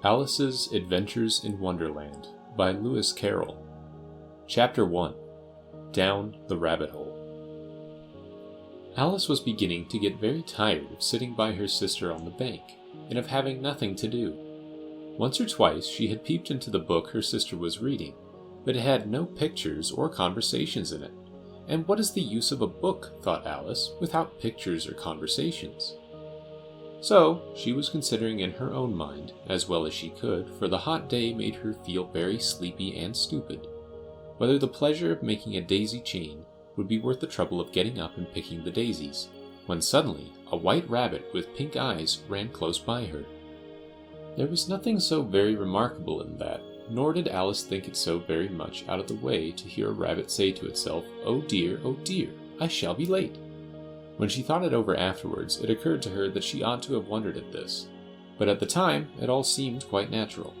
Alice's Adventures in Wonderland by Lewis Carroll. Chapter 1. Down the Rabbit Hole. Alice was beginning to get very tired of sitting by her sister on the bank, and of having nothing to do. Once or twice she had peeped into the book her sister was reading, but it had no pictures or conversations in it. And what is the use of a book, thought Alice, without pictures or conversations? So, she was considering in her own mind, as well as she could, for the hot day made her feel very sleepy and stupid, whether the pleasure of making a daisy chain would be worth the trouble of getting up and picking the daisies, when suddenly a white rabbit with pink eyes ran close by her. There was nothing so very remarkable in that, nor did Alice think it so very much out of the way to hear a rabbit say to itself, oh dear, I shall be late." When she thought it over afterwards, it occurred to her that she ought to have wondered at this, but at the time it all seemed quite natural.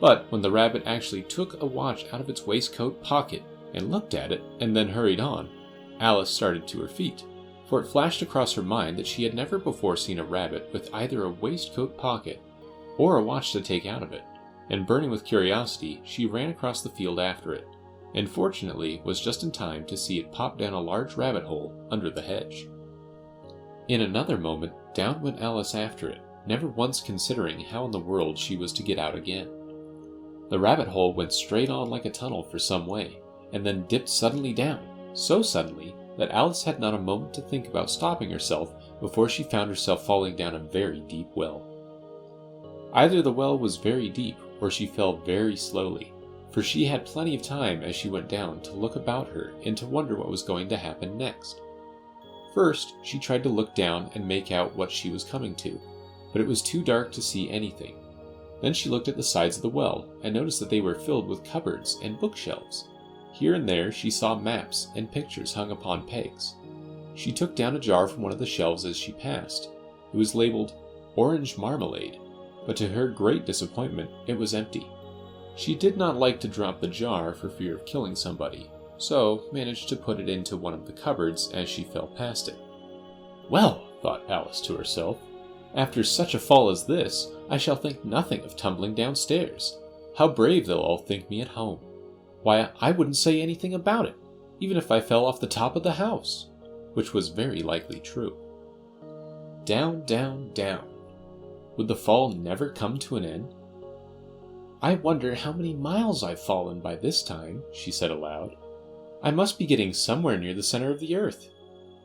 But when the rabbit actually took a watch out of its waistcoat pocket and looked at it and then hurried on, Alice started to her feet, for it flashed across her mind that she had never before seen a rabbit with either a waistcoat pocket or a watch to take out of it, and burning with curiosity, she ran across the field after it, and fortunately was just in time to see it pop down a large rabbit hole under the hedge. In another moment, down went Alice after it, never once considering how in the world she was to get out again. The rabbit hole went straight on like a tunnel for some way, and then dipped suddenly down, so suddenly that Alice had not a moment to think about stopping herself before she found herself falling down a very deep well. Either the well was very deep, or she fell very slowly, for she had plenty of time as she went down to look about her and to wonder what was going to happen next. First, she tried to look down and make out what she was coming to, but it was too dark to see anything. Then she looked at the sides of the well and noticed that they were filled with cupboards and bookshelves. Here and there she saw maps and pictures hung upon pegs. She took down a jar from one of the shelves as she passed. It was labeled Orange Marmalade, but to her great disappointment it was empty. She did not like to drop the jar for fear of killing somebody, so managed to put it into one of the cupboards as she fell past it. "Well," thought Alice to herself, "after such a fall as this, I shall think nothing of tumbling downstairs. How brave they'll all think me at home. Why, I wouldn't say anything about it, even if I fell off the top of the house," which was very likely true. Down, down, down. Would the fall never come to an end? "I wonder how many miles I've fallen by this time," she said aloud. "I must be getting somewhere near the center of the earth.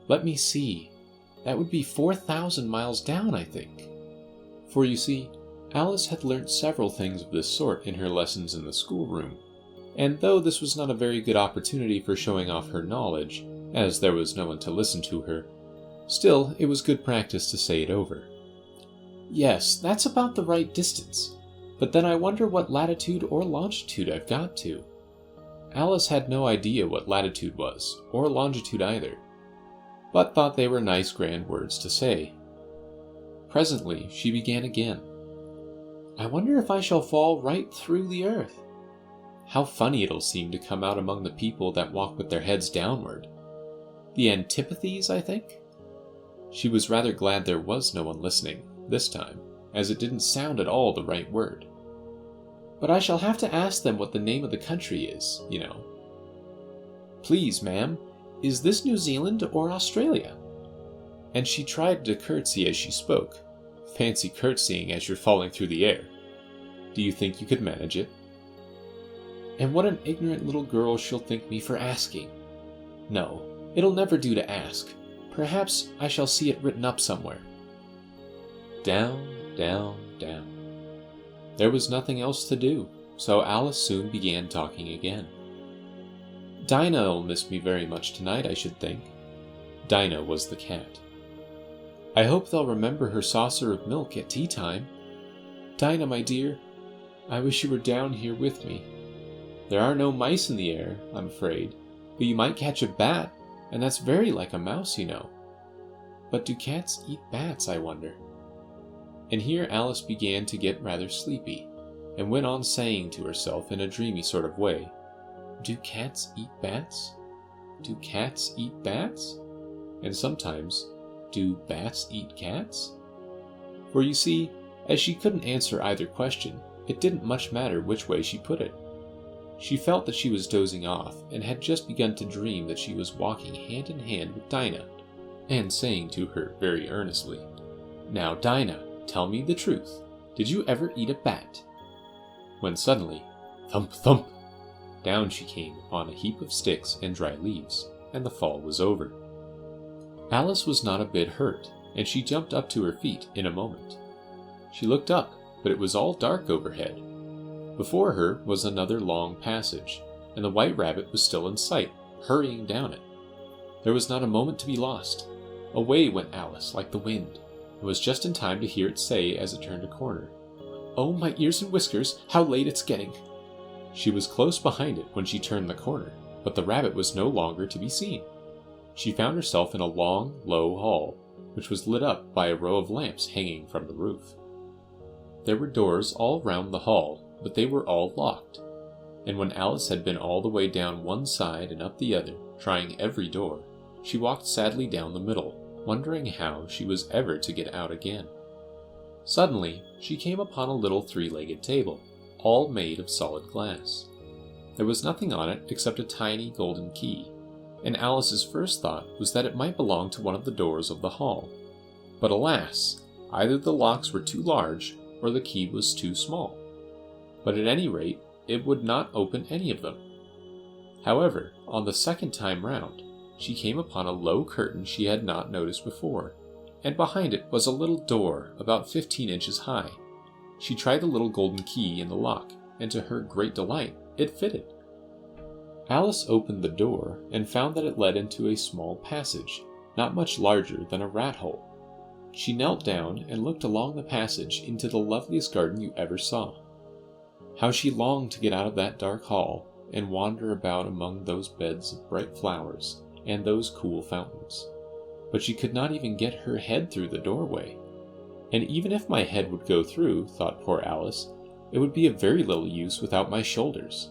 Let me see. That would be 4,000 miles down, I think." For you see, Alice had learnt several things of this sort in her lessons in the schoolroom, and though this was not a very good opportunity for showing off her knowledge, as there was no one to listen to her, still it was good practice to say it over. "Yes, that's about the right distance. But then I wonder what latitude or longitude I've got to." Alice had no idea what latitude was, or longitude either, but thought they were nice grand words to say. Presently she began again. "I wonder if I shall fall right through the earth. How funny it'll seem to come out among the people that walk with their heads downward. The antipathies, I think." She was rather glad there was no one listening, this time, as it didn't sound at all the right word. "But I shall have to ask them what the name of the country is, you know. Please, ma'am, is this New Zealand or Australia?" And she tried to curtsy as she spoke. Fancy curtsying as you're falling through the air. Do you think you could manage it? And what an ignorant little girl she'll think me for asking. No, it'll never do to ask. Perhaps I shall see it written up somewhere. Down, down, down. There was nothing else to do, so Alice soon began talking again. "Dinah'll miss me very much tonight, I should think." Dinah was the cat. "I hope they'll remember her saucer of milk at tea time. Dinah, my dear, I wish you were down here with me. There are no mice in the air, I'm afraid, but you might catch a bat, and that's very like a mouse, you know. But do cats eat bats, I wonder?" And here Alice began to get rather sleepy, and went on saying to herself in a dreamy sort of way, "Do cats eat bats? Do cats eat bats? And sometimes, do bats eat cats?" For you see, As she couldn't answer either question, it didn't much matter which way she put it. She felt that she was dozing off and had just begun to dream that she was walking hand in hand with Dinah, and saying to her very earnestly, "Now, Dinah, tell me the truth. Did you ever eat a bat?" When suddenly, thump, thump, down she came upon a heap of sticks and dry leaves, and the fall was over. Alice was not a bit hurt, and she jumped up to her feet in a moment. She looked up, but it was all dark overhead. Before her was another long passage, and the white rabbit was still in sight, hurrying down it. There was not a moment to be lost. Away went Alice like the wind, and was just in time to hear it say as it turned a corner, "Oh, my ears and whiskers, how late it's getting!" She was close behind it when she turned the corner, but the rabbit was no longer to be seen. She found herself in a long, low hall, which was lit up by a row of lamps hanging from the roof. There were doors all round the hall, but they were all locked, and when Alice had been all the way down one side and up the other, trying every door, she walked sadly down the middle, wondering how she was ever to get out again. Suddenly, she came upon a little three-legged table, all made of solid glass. There was nothing on it except a tiny golden key, and Alice's first thought was that it might belong to one of the doors of the hall. But alas, either the locks were too large or the key was too small. But at any rate, it would not open any of them. However, on the second time round, she came upon a low curtain she had not noticed before, and behind it was a little door about 15 inches high. She tried the little golden key in the lock, and to her great delight, it fitted. Alice opened the door and found that it led into a small passage, not much larger than a rat hole. She knelt down and looked along the passage into the loveliest garden you ever saw. How she longed to get out of that dark hall and wander about among those beds of bright flowers and those cool fountains. But she could not even get her head through the doorway. And even if my head would go through, thought poor Alice, it would be of very little use without my shoulders.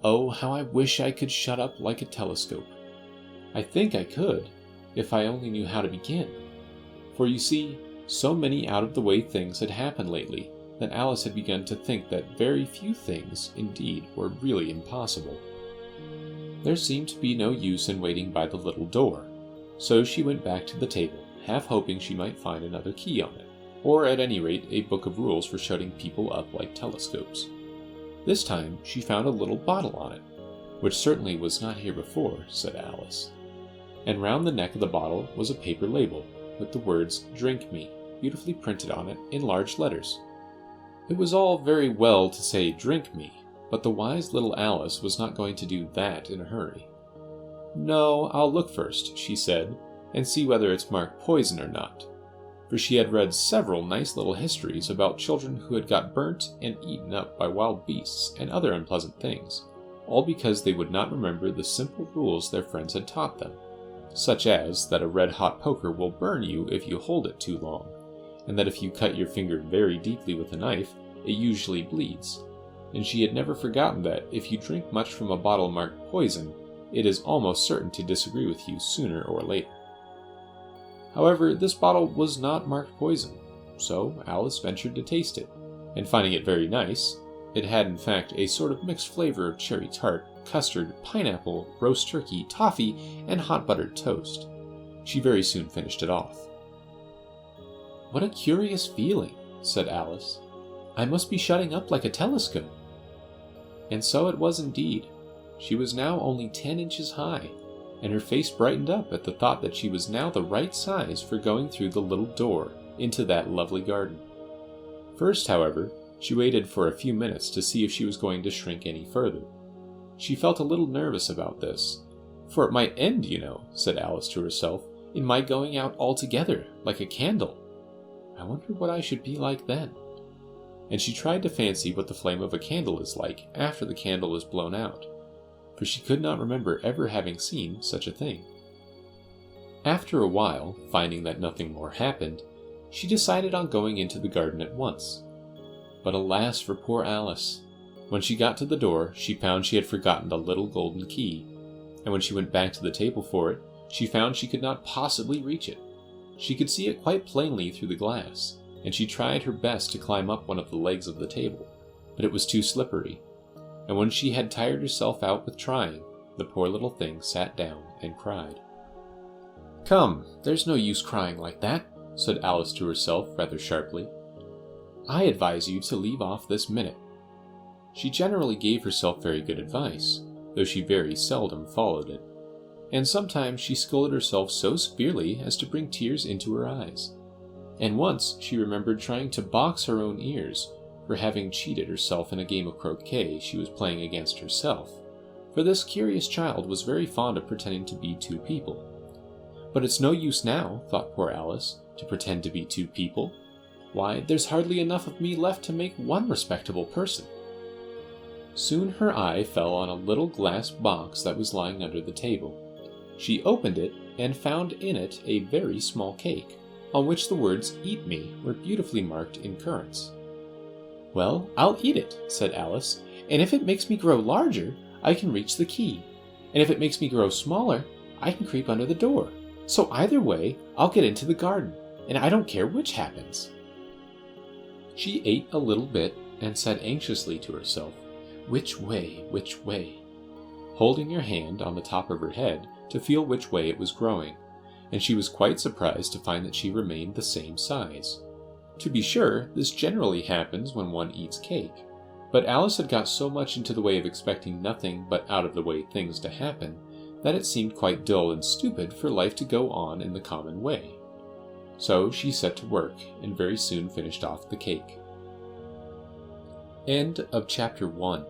Oh, how I wish I could shut up like a telescope. I think I could, if I only knew how to begin. For you see, so many out-of-the-way things had happened lately that Alice had begun to think that very few things, indeed, were really impossible. There seemed to be no use in waiting by the little door, so she went back to the table, half hoping she might find another key on it, or at any rate a book of rules for shutting people up like telescopes. This time she found a little bottle on it, which certainly was not here before, said Alice. And round the neck of the bottle was a paper label, with the words, "Drink me," beautifully printed on it in large letters. It was all very well to say "drink me," but the wise little Alice was not going to do that in a hurry. "No, I'll look first," she said, "and see whether it's marked poison or not." For she had read several nice little histories about children who had got burnt and eaten up by wild beasts and other unpleasant things, all because they would not remember the simple rules their friends had taught them, such as that a red-hot poker will burn you if you hold it too long, and that if you cut your finger very deeply with a knife, it usually bleeds. And she had never forgotten that if you drink much from a bottle marked poison, it is almost certain to disagree with you sooner or later. However, this bottle was not marked poison, so Alice ventured to taste it, and finding it very nice, it had in fact a sort of mixed flavor of cherry tart, custard, pineapple, roast turkey, toffee, and hot buttered toast. She very soon finished it off. "What a curious feeling," said Alice. "I must be shutting up like a telescope." And so it was indeed. She was now only 10 inches high, and her face brightened up at the thought that she was now the right size for going through the little door into that lovely garden. First, however, she waited for a few minutes to see if she was going to shrink any further. She felt a little nervous about this, for it might end, you know, said Alice to herself, in my going out altogether, like a candle. I wonder what I should be like then. And she tried to fancy what the flame of a candle is like after the candle is blown out, for she could not remember ever having seen such a thing. After a while, finding that nothing more happened, she decided on going into the garden at once. But alas for poor Alice! When she got to the door, she found she had forgotten the little golden key, and when she went back to the table for it, she found she could not possibly reach it. She could see it quite plainly through the glass, and she tried her best to climb up one of the legs of the table, but it was too slippery, and when she had tired herself out with trying, the poor little thing sat down and cried. "Come, there's no use crying like that," said Alice to herself rather sharply. "I advise you to leave off this minute." She generally gave herself very good advice, though she very seldom followed it, and sometimes she scolded herself so severely as to bring tears into her eyes. And once she remembered trying to box her own ears for having cheated herself in a game of croquet she was playing against herself, for this curious child was very fond of pretending to be two people. But it's no use now, thought poor Alice, to pretend to be two people. Why, there's hardly enough of me left to make one respectable person. Soon her eye fell on a little glass box that was lying under the table. She opened it and found in it a very small cake, on which the words "Eat me" were beautifully marked in currants. "Well, I'll eat it," said Alice, "and if it makes me grow larger, I can reach the key, and if it makes me grow smaller, I can creep under the door. So either way, I'll get into the garden, and I don't care which happens." She ate a little bit and said anxiously to herself, "Which way, which way?" holding her hand on the top of her head to feel which way it was growing, and she was quite surprised to find that she remained the same size. To be sure, this generally happens when one eats cake, but Alice had got so much into the way of expecting nothing but out-of-the-way things to happen, that it seemed quite dull and stupid for life to go on in the common way. So she set to work, and very soon finished off the cake. End of chapter 1.